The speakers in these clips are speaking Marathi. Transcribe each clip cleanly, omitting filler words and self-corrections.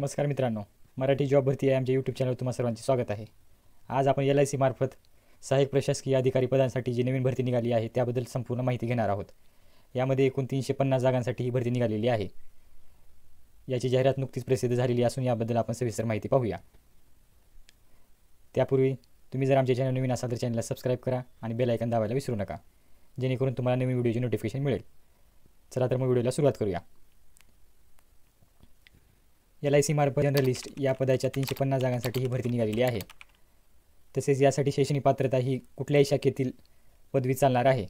नमस्कार मित्रांनो, मराठी जॉब भरती आहे आमच्या यूट्यूब चॅनलवर तुम्हा सर्वांचे स्वागत आहे. आज आपण LIC मार्फत सहाय्यक प्रशासकीय अधिकारी पदांसाठी जी नवीन भरती निघाली आहे त्याबद्दल संपूर्ण माहिती घेणार आहोत. यामध्ये एकूण 350 जागांसाठी ही भरती निघालेली आहे. याची जाहिरात नुकतीच प्रसिद्ध झालेली असून याबद्दल आपण सविस्तर माहिती पाहूया. त्यापूर्वी तुम्ही जर आमच्या चॅनल नवीन असाल तर चॅनलला सबस्क्राईब करा आणि बेल आयकॉन दाबायला विसरू नका, जेणेकरून तुम्हाला नवीन व्हिडिओची नोटिफिकेशन मिळेल. चला तर मग व्हिडिओला सुरुवात करूया. LIC मार्फत जर्नलिस्ट या पदाच्या 350 जागांसाठी ही भरती निघालेली आहे. तसेच यासाठी शैक्षणिक पात्रता ही कुठल्याही शाखेतील पदवी चालणार आहे.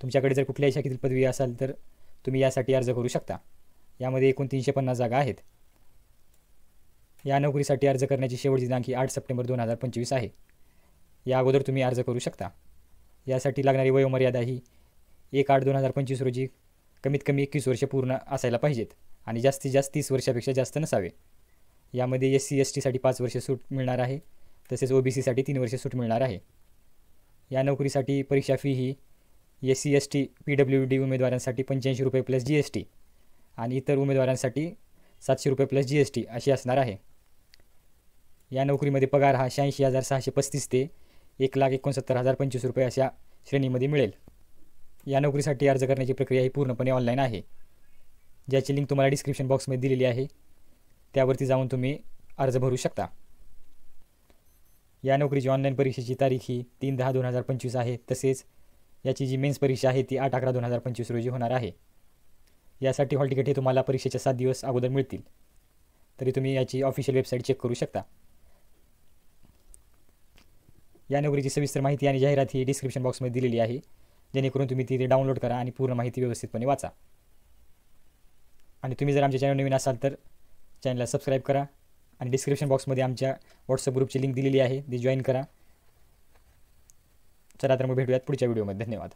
तुमच्याकडे जर कुठल्याही शाखेतील पदवी असाल तर तुम्ही यासाठी अर्ज करू शकता. यामध्ये एकूण 350 जागा आहेत. या नोकरीसाठी अर्ज करण्याची शेवटची दिनांक 8 सप्टेंबर 2025 आहे. या अगोदर तुम्ही अर्ज करू शकता. यासाठी लागणारी वयोमर्यादा ही 1/8/2025 रोजी कमीत कमी 21 वर्षे पूर्ण असायला पाहिजेत आणि जास्तीत जास्त 30 वर्षापेक्षा जास्त नसावे. यामध्ये SC ST साठी 5 वर्षे सूट मिळणार आहे. तसेच OBC साठी 3 वर्षे सूट मिळणार आहे. या नोकरीसाठी परीक्षा फी ही SC ST PWD उमेदवारांसाठी ₹85 प्लस GST आणि इतर उमेदवारांसाठी ₹700 प्लस GST अशी असणार आहे. या नोकरीमध्ये पगार हा 86,635 ते ₹1,69,025 अशा श्रेणीमध्ये मिळेल. या नोकरीसाठी अर्ज करण्याची प्रक्रिया ही पूर्णपणे ऑनलाईन आहे, ज्याची लिंक तुम्हाला डिस्क्रिप्शन बॉक्समध्ये दिलेली आहे. त्यावरती जाऊन तुम्ही अर्ज भरू शकता. या नोकरीची ऑनलाईन परीक्षेची तारीख ही 3/10/2025 आहे. तसेच याची जी मेन्स परीक्षा आहे ती 8/11/2025 रोजी होणार आहे. यासाठी हॉल तिकीट हे तुम्हाला परीक्षेच्या 7 दिवस अगोदर मिळतील. तरी तुम्ही याची ऑफिशियल वेबसाईट चेक करू शकता. या नोकरीची सविस्तर माहिती आणि जाहिरात ही डिस्क्रिप्शन बॉक्समध्ये दिलेली आहे, जेणेकरून तुम्ही ती डाउनलोड करा आणि पूर्ण माहिती व्यवस्थितपणे वाचा. आणि तुम्ही जर आमच्या चॅनल नवीन असाल तर चॅनलला सबस्क्राईब करा आणि डिस्क्रिप्शन बॉक्समध्ये आमच्या व्हॉट्सअप ग्रुपची लिंक दिलेली आहे, ती जॉईन करा. चला तर मग भेटूयात पुढच्या व्हिडिओमध्ये. धन्यवाद.